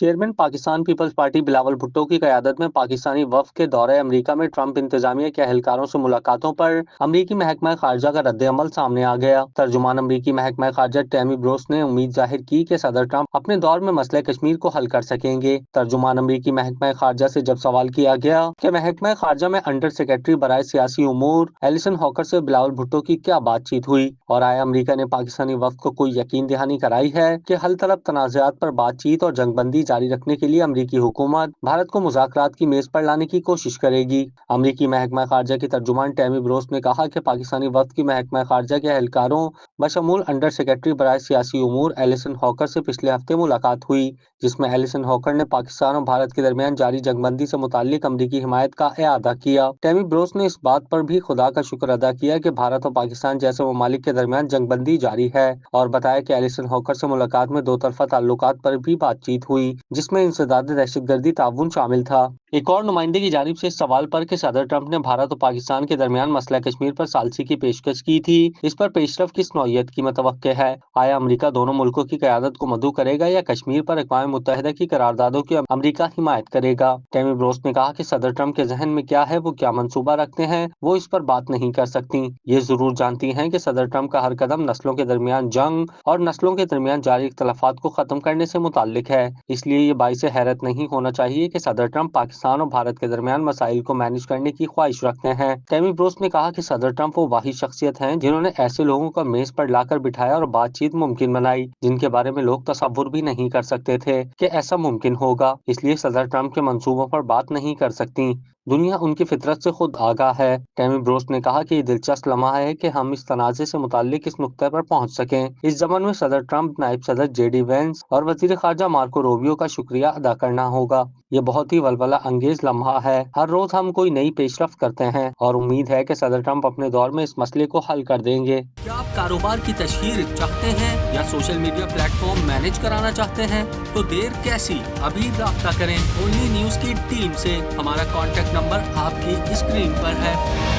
Chairman Pakistan peoples party Bilawal Bhutto की क़यादत में पाकिस्तानी वफ़द के दौरे अमेरिका में ट्रंप इंतजामिया के अहलकारों से मुलाकातों पर अमरीकी महकमा खारजा का रद्द-ए-अमल सामने आ गया। तर्जुमान अमरीकी महकमा खारजा टैमी ब्रोस ने उम्मीद जाहिर की कि सदर ट्रंप अपने दौर में मसले कश्मीर को हल कर सकेंगे। तर्जुमान अमरीकी महकमा खारजा से जब सवाल किया गया कि महकमा खारजा में अंडर सेक्रेटरी बराए सियासी उमूर एलिसन हॉकर से बिलावल भुट्टो की क्या बातचीत हुई और आया अमरीका ने पाकिस्तानी वफ़द को कोई यकीन दहानी कराई है कि हल तलब तनाज़ात पर बातचीत और जंगबंदी जारी रखने के लिए अमरीकी हुकूमत भारत को मुज़ाकरात की मेज पर लाने की कोशिश करेगी। अमरीकी महकमा खारजा की तर्जुमान टैमी ब्रोस ने कहा कि पाकिस्तानी वफ़द की महकमा खारजा के एहलकारों बशमूल अंडर सेक्रेटरी बराए सियासी उमूर एलिसन हॉकर से पिछले हफ्ते मुलाकात हुई, जिसमें एलिसन हॉकर ने पाकिस्तान और भारत के दरमियान जारी जंगबंदी से मुताल्लिक अमरीकी हिमायत का इआदा किया। टैमी ब्रोस ने इस बात पर भी खुदा का शुक्र अदा किया कि भारत और पाकिस्तान जैसे ममालिक के दरमियान जंगबंदी जारी है और बताया कि एलिसन हॉकर से मुलाकात में दो तरफा ताल्लुकात पर भी बातचीत हुई, जिसमें इंसदाद दहशतगर्दी ताउन शामिल था। एक और नुमाइंदे की जानिब से इस सवाल पर कि सदर ट्रंप ने भारत और पाकिस्तान के दरमियान मसला कश्मीर पर सालसी की पेशकश की थी, इस पर पेशरफ किस नौयत की मतवक्के है? आया अमरीका दोनों मुल्कों की क़यादत को मदऊ करेगा या कश्मीर पर अक़वाम मुत्तहिदा की करारदादों की अमरीका हिमायत करेगा? टैमी ब्रोस ने कहा कि सदर ट्रंप के जहन में क्या है, वो क्या मंसूबा रखते हैं, वो इस पर बात नहीं कर सकती। ये जरूर जानती हैं कि सदर ट्रंप का हर कदम नस्लों के दरमियान जंग और नस्लों के दरमियान जारी इख्तलाफात को खत्म करने से मुताल्लिक है। इसलिए ये बाइस हैरत नहीं होना चाहिए कि सदर ट्रंप पाकिस्तान और भारत के दरमियान मसाइल को मैनेज करने की ख्वाहिश रखते हैं। टैमी ब्रोस ने कहा कि सदर ट्रंप वो वाहिद शख्सियत हैं जिन्होंने ऐसे लोगों का मेज पर लाकर बिठाया और बातचीत मुमकिन बनाई, जिनके बारे में लोग तसव्वुर भी नहीं कर सकते थे कि ऐसा मुमकिन होगा। इसलिए सदर ट्रंप के मंसूबों पर बात नहीं कर सकती। दुनिया उनकी फितरत से खुद आगाह है। टैमी ब्रोस ने कहा कि ये दिलचस्प लम्हा है कि हम इस तनाज़े से मुताल्लिक इस नुक्ते पर पहुंच सकें। इस ज़मान में सदर ट्रंप, नायब सदर जेडी वेंस और वज़ीर ख़ारजा मार्को रूबियो का शुक्रिया अदा करना होगा। ये बहुत ही वलवला अंगेज लम्हा है। हर रोज हम कोई नई पेशरफ्त करते हैं और उम्मीद है कि सदर ट्रंप अपने दौर में इस मसले को हल कर देंगे। क्या आप कारोबार की तशहीर चाहते हैं या सोशल मीडिया प्लेटफॉर्म मैनेज कराना चाहते हैं? तो देर कैसी, अभी राब्ता करें ओनली न्यूज की टीम से। हमारा कॉन्टेक्ट नंबर आपकी स्क्रीन पर है।